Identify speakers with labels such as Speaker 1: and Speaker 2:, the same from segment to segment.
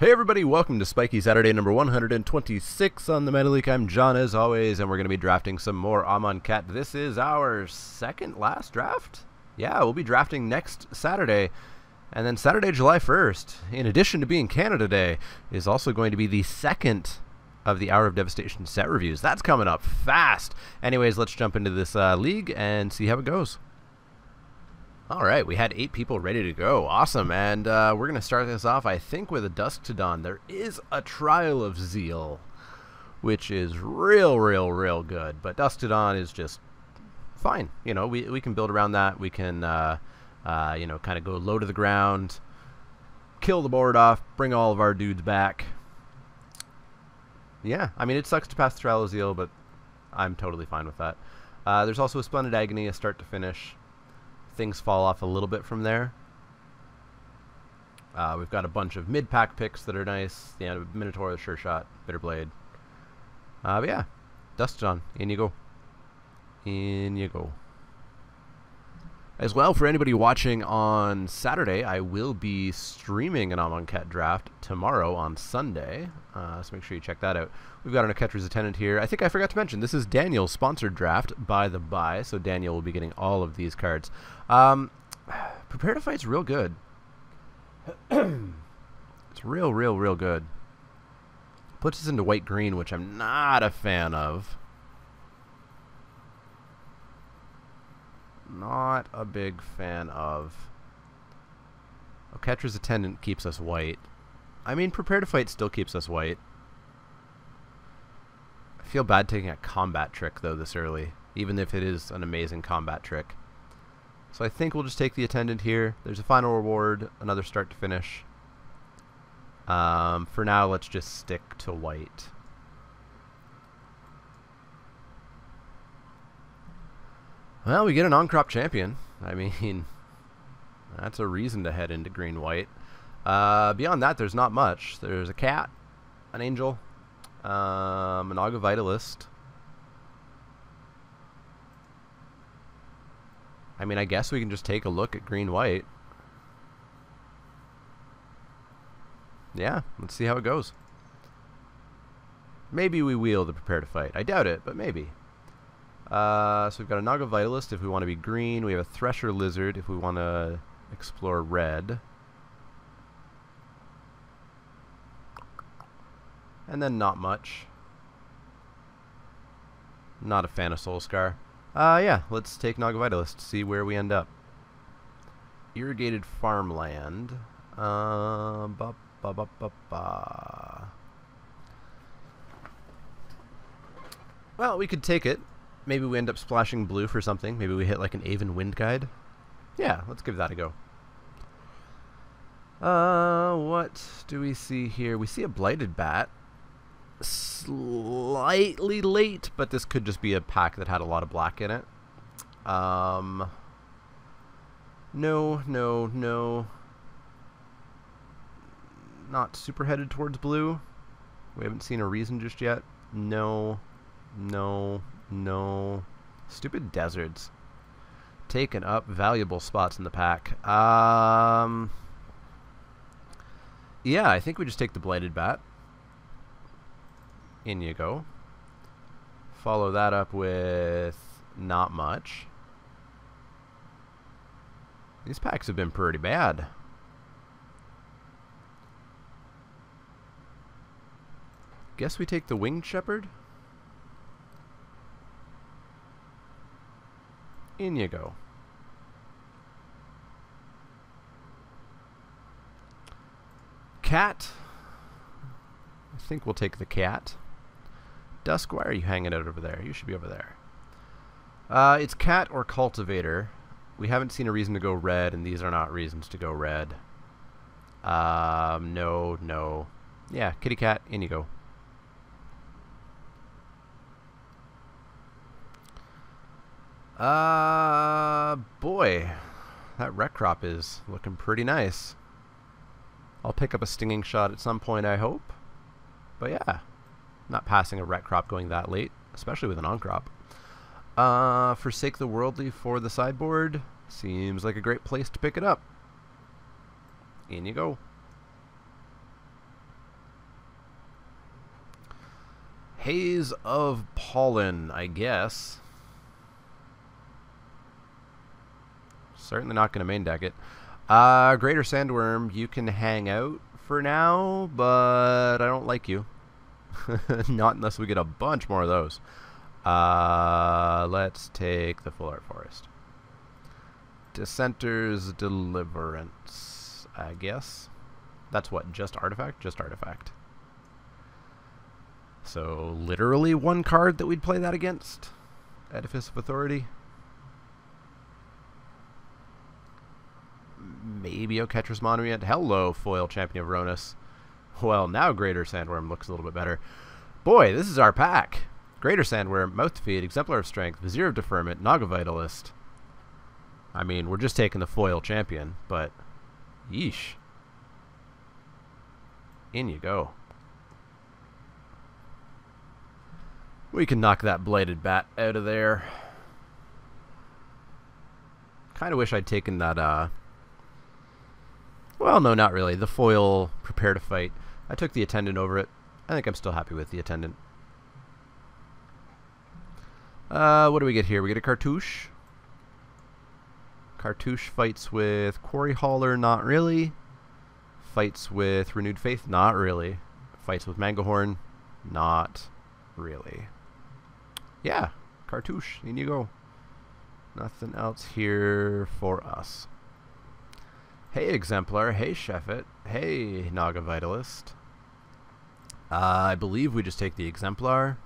Speaker 1: Hey everybody, welcome to Spikey Saturday number 126 on the Leek. I'm John as always, and we're going to be drafting some more Amonkhet. This is our second last draft? Yeah, we'll be drafting next Saturday. And then Saturday, July 1st, in addition to being Canada Day, is also going to be the second of the Hour of Devastation set reviews. That's coming up fast. Anyways, let's jump into this league and see how it goes. All right, we had 8 people ready to go. Awesome, and we're going to start this off, I think, with a Dusk to Dawn. There is a Trial of Zeal, which is real good. But Dusk to Dawn is just fine. You know, we can build around that. We can, you know, kind of go low to the ground, kill the board off, bring all of our dudes back. Yeah, I mean, it sucks to pass the Trial of Zeal, but I'm totally fine with that. There's also a Splendid Agony, a start to finish. Things fall off a little bit from there. We've got a bunch of mid-pack picks that are nice. Yeah, Minotaur, Sure Shot, Bitter Blade. But yeah, Dusk to Dawn, in you go. In you go. As well, for anybody watching on Saturday, I will be streaming an Amonkhet draft tomorrow on Sunday. So make sure you check that out. We've got an Catcher's Attendant here. I think I forgot to mention, this is Daniel's sponsored draft by the by, so Daniel will be getting all of these cards. Prepare to Fight's real good. It's real good. Puts us into white-green, which I'm not a fan of. Not a big fan of. Oh, Catcher's Attendant keeps us white. I mean, Prepare to Fight still keeps us white. I feel bad taking a combat trick, though, this early, even if it is an amazing combat trick. So I think we'll just take the Attendant here. There's a final reward, another start to finish. For now, let's just stick to white. Well, we get an on-crop champion. I mean, that's a reason to head into green-white. Beyond that, there's not much. There's a cat, an angel, an Naga Vitalist. I mean, I guess we can just take a look at green-white. Yeah, let's see how it goes. Maybe we wheel the Prepare to Fight. I doubt it, but maybe. So we've got a Naga Vitalist if we want to be green. We have a Thresher Lizard if we want to explore red. And then not much. Not a fan of Soul Scar. Yeah, let's take Naga Vitalist, see where we end up. Irrigated Farmland. Well, we could take it. Maybe we end up splashing blue for something. Maybe we hit like an Aven Wind Guide. Yeah, let's give that a go. What do we see here? We see a Blighted Bat. Slightly late, but this could just be a pack that had a lot of black in it. No. Not super headed towards blue. We haven't seen a reason just yet. No. Stupid deserts. Taking up valuable spots in the pack. Yeah, I think we just take the Blighted Bat. In you go. Follow that up with not much. These packs have been pretty bad. Guess we take the Winged Shepherd. In you go. Cat. I think we'll take the cat. Dusk, why are you hanging out over there? You should be over there. It's cat or cultivator. We haven't seen a reason to go red, and these are not reasons to go red. No. Yeah, kitty cat, in you go. Boy, that rec crop is looking pretty nice. I'll pick up a Stinging Shot at some point, I hope. But yeah, not passing a rec crop going that late, especially with an on-crop. Forsake the Worldly for the sideboard. Seems like a great place to pick it up. In you go. Haze of Pollen, I guess. Certainly not going to main deck it. Greater Sandworm, you can hang out for now, but I don't like you. Not unless we get a bunch more of those. Let's take the Full Art Forest. Dissenter's Deliverance, I guess. That's what, just artifact? Just artifact. So, literally one card that we'd play that against. Edifice of Authority. Maybe Oketra's Monument. Hello, Foil Champion of Ronus. Well, now Greater Sandworm looks a little bit better. Boy, this is our pack. Greater Sandworm, Mouth to Feed, Exemplar of Strength, Vizier of Deferment, Naga Vitalist. I mean, we're just taking the Foil Champion, but yeesh. In you go. We can knock that Blighted Bat out of there. Kind of wish I'd taken that, well, no, not really. The Foil Prepare to Fight. I took the Attendant over it. I think I'm still happy with the Attendant. What do we get here? We get a Cartouche. Cartouche fights with Quarry Hauler, not really. Fights with Renewed Faith, not really. Fights with Mangahorn, not really. Yeah, Cartouche, in you go. Nothing else here for us. Hey, Exemplar. Hey, Sheffet. Hey, Naga Vitalist. I believe we just take the Exemplar.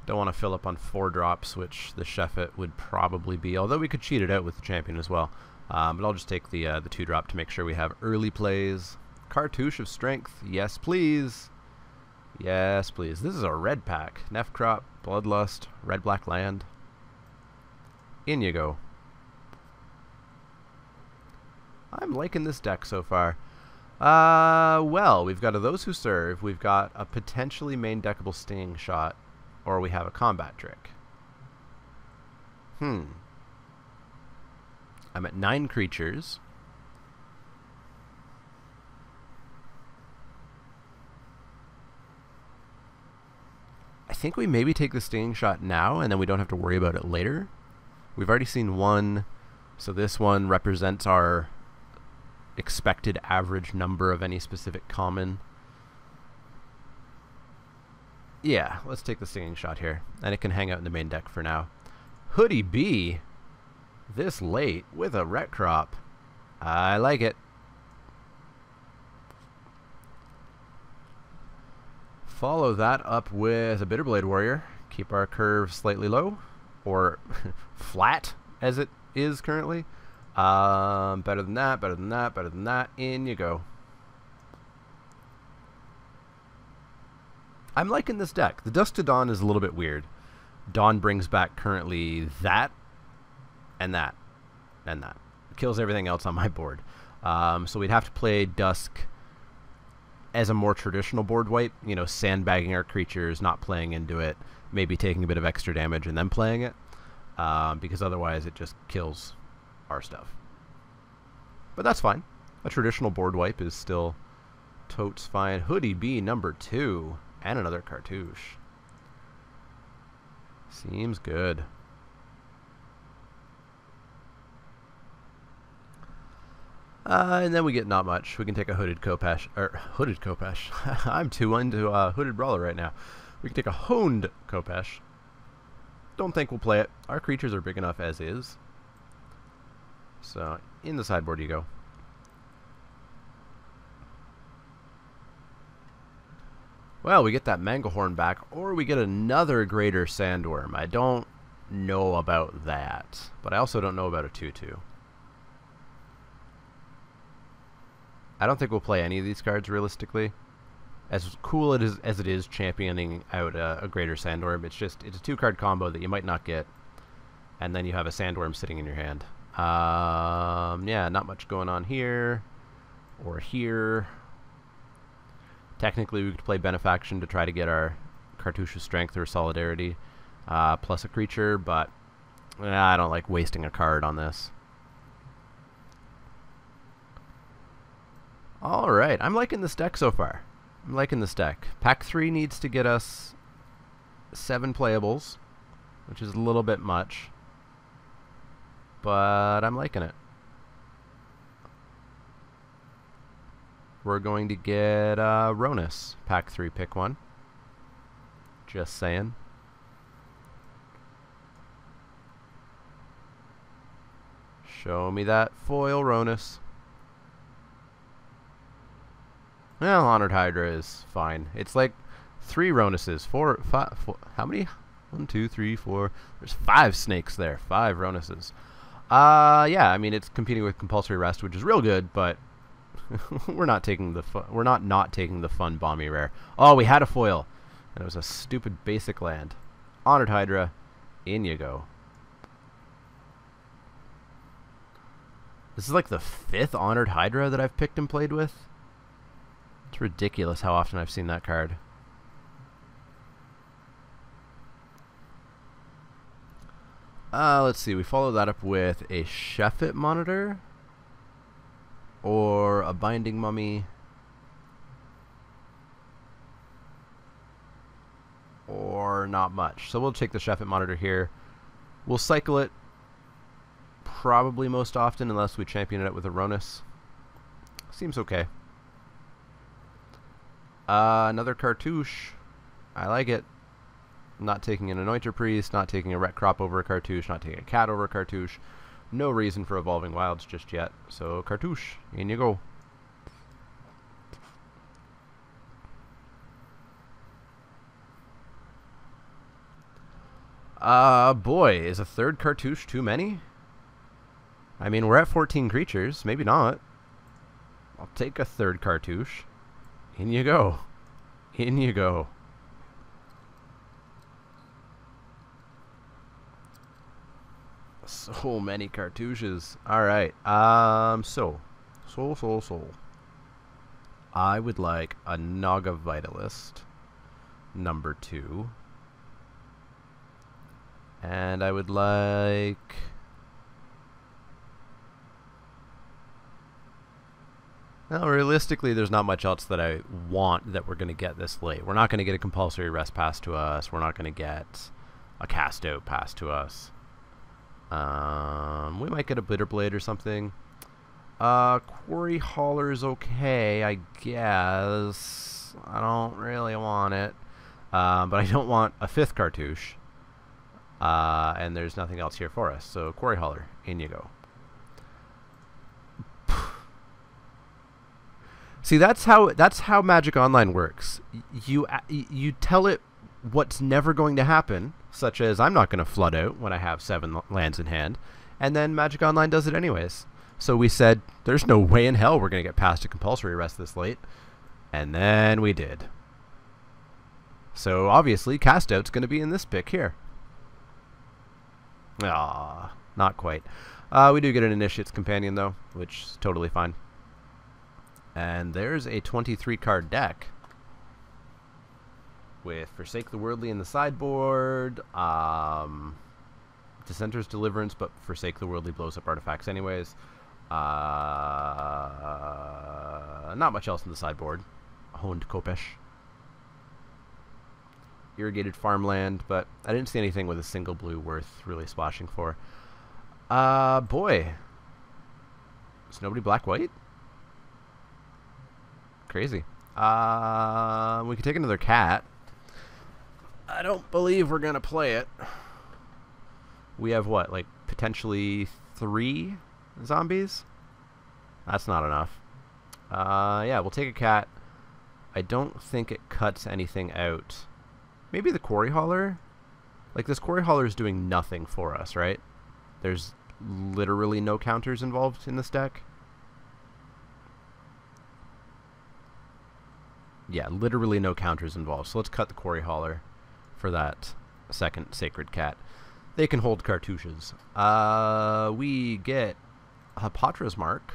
Speaker 1: Don't want to fill up on 4 drops, which the Sheffet would probably be, although we could cheat it out with the Champion as well. But I'll just take the 2 drop to make sure we have early plays. Cartouche of Strength. Yes, please. Yes, please. This is a red pack. Nefcrop, Bloodlust, Red-Black Land. In you go. I'm liking this deck so far. Well, we've got a Those Who Serve. We've got a potentially main deckable Stinging Shot. Or we have a Combat Trick. I'm at 9 creatures. I think we maybe take the Stinging Shot now, and then we don't have to worry about it later. We've already seen one, so this one represents our expected average number of any specific common. Yeah, let's take the Stinging Shot here, and it can hang out in the main deck for now. Hoodie B, this late with a Ret Crop. I like it. Follow that up with a Bitterblade Warrior. Keep our curve slightly low, or flat as it is currently. Better than that, better than that, better than that. In you go. I'm liking this deck. The Dusk to Dawn is a little bit weird. Dawn brings back currently that, and that, and that. It kills everything else on my board. So we'd have to play Dusk as a more traditional board wipe. You know, sandbagging our creatures, not playing into it, maybe taking a bit of extra damage and then playing it. Because otherwise it just kills our stuff. But that's fine. A traditional board wipe is still totes fine. Hoodie B number 2. And another Cartouche. Seems good. And then we get not much. We can take a Hooded Kopesh. Or, Hooded Kopesh. I'm too into Hooded Brawler right now. We can take a Honed Kopesh. Don't think we'll play it. Our creatures are big enough as is. So, in the sideboard you go. Well, we get that Mangahorn back, or we get another Greater Sandworm. I don't know about that, but I also don't know about a 2/2. I don't think we'll play any of these cards realistically. As cool as it is championing out a Greater Sandworm, it's a 2-card combo that you might not get, and then you have a Sandworm sitting in your hand. Yeah, not much going on here or here. Technically, we could play Benefaction to try to get our Cartouche of Strength or Solidarity plus a creature, but I don't like wasting a card on this. Alright, I'm liking this deck so far. I'm liking this deck. Pack 3 needs to get us 7 playables, which is a little bit much, but I'm liking it. We're going to get Ronus, Pack 3, pick 1. Just saying. Show me that foil Ronus. Well, Honored Hydra is fine. It's like 3 Ronuses. 4, 5, 4. How many? 1, 2, 3, 4. There's 5 snakes there. 5 Ronuses. Yeah, I mean, it's competing with Compulsory Rest, which is real good, but we're not taking the we're not taking the fun Bomby Rare. Oh, we had a foil, and it was a stupid basic land. Honored Hydra, in you go. This is like the 5th Honored Hydra that I've picked and played with. It's ridiculous how often I've seen that card. Let's see. We follow that up with a Sheffit Monitor or a Binding Mummy or not much. So we'll take the Sheffit Monitor here. We'll cycle it probably most often unless we champion it with a Ronus. Seems okay. Another Cartouche. I like it. Not taking an Anointer Priest, not taking a Ret Crop over a Cartouche, not taking a Cat over a Cartouche. No reason for Evolving Wilds just yet. So Cartouche, in you go. Boy, is a 3rd Cartouche too many? I mean, we're at 14 creatures. Maybe not. I'll take a 3rd Cartouche. In you go. In you go. So many Cartouches. Alright. So. I would like a Naga Vitalist. Number 2. And I would like... Well, realistically, there's not much else that I want that we're going to get this late. We're not going to get a Compulsory Rest pass to us. We're not going to get a Cast Out pass to us. We might get a Bitterblade or something. Quarry Hauler's okay, I guess. I don't really want it. But I don't want a 5th Cartouche. And there's nothing else here for us. So Quarry Hauler, in you go. See, that's how Magic Online works. You tell it what's never going to happen, such as I'm not going to flood out when I have 7 lands in hand, and then Magic Online does it anyways. So we said, there's no way in hell we're going to get past a Compulsory Rest this late, and then we did. So obviously, Cast Out's going to be in this pick here. Ah, not quite. We do get an Initiate's Companion though, which is totally fine. And there's a 23 card deck with Forsake the Worldly in the sideboard, Dissenter's Deliverance, but Forsake the Worldly blows up artifacts anyways. Not much else in the sideboard. Honed Kopesh. Irrigated Farmland, but I didn't see anything with a single blue worth really splashing for. Boy. Is nobody black-white? Crazy. We could take another cat. I don't believe we're gonna play it. We have what, like potentially 3 zombies? That's not enough. Yeah, we'll take a cat. I don't think it cuts anything out. Maybe the Quarry Hauler? Like, this Quarry Hauler is doing nothing for us, right? There's literally no counters involved in this deck. Yeah, literally no counters involved. So let's cut the Quarry Hauler for that 2nd Sacred Cat. They can hold cartouches. We get Hapatra's Mark.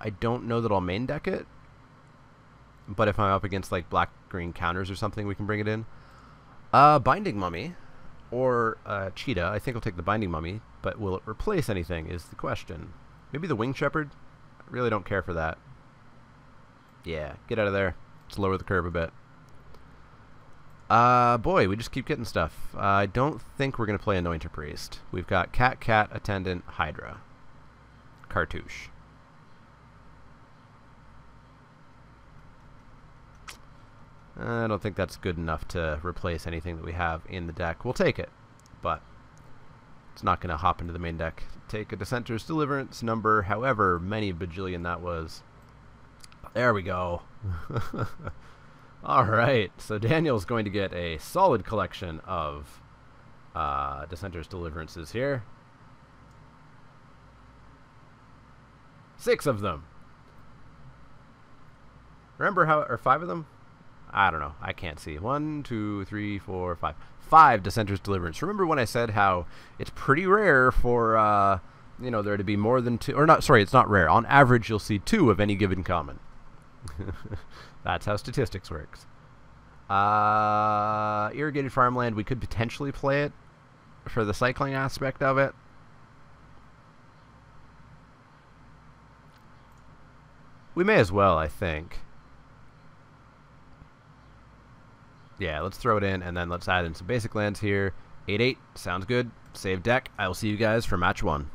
Speaker 1: I don't know that I'll main deck it, but if I'm up against like black-green counters or something, we can bring it in. Binding Mummy or Cheetah. I think I'll take the Binding Mummy, but will it replace anything is the question. Maybe the Winged Shepherd? I really don't care for that. Yeah, get out of there. Let's lower the curve a bit. Boy, we just keep getting stuff. I don't think we're going to play Anointer Priest. We've got Cat, Cat, Attendant, Hydra. Cartouche. I don't think that's good enough to replace anything that we have in the deck. We'll take it, but it's not going to hop into the main deck. Take a Dissenter's Deliverance number, however many bajillion that was. There we go. Alright, so Daniel's going to get a solid collection of Dissenter's Deliverances here. 6 of them. Remember how, or 5 of them? I don't know. I can't see. 1, 2, 3, 4, 5. 5 Dissenter's Deliverance. Remember when I said how it's pretty rare for, you know, there to be more than 2, or not, sorry, it's not rare. On average, you'll see 2 of any given common. That's how statistics works. Irrigated Farmland, we could potentially play it for the cycling aspect of it. We may as well, I think. Yeah, let's throw it in, and then let's add in some basic lands here. 8-8, sounds good. Save deck. I will see you guys for match 1.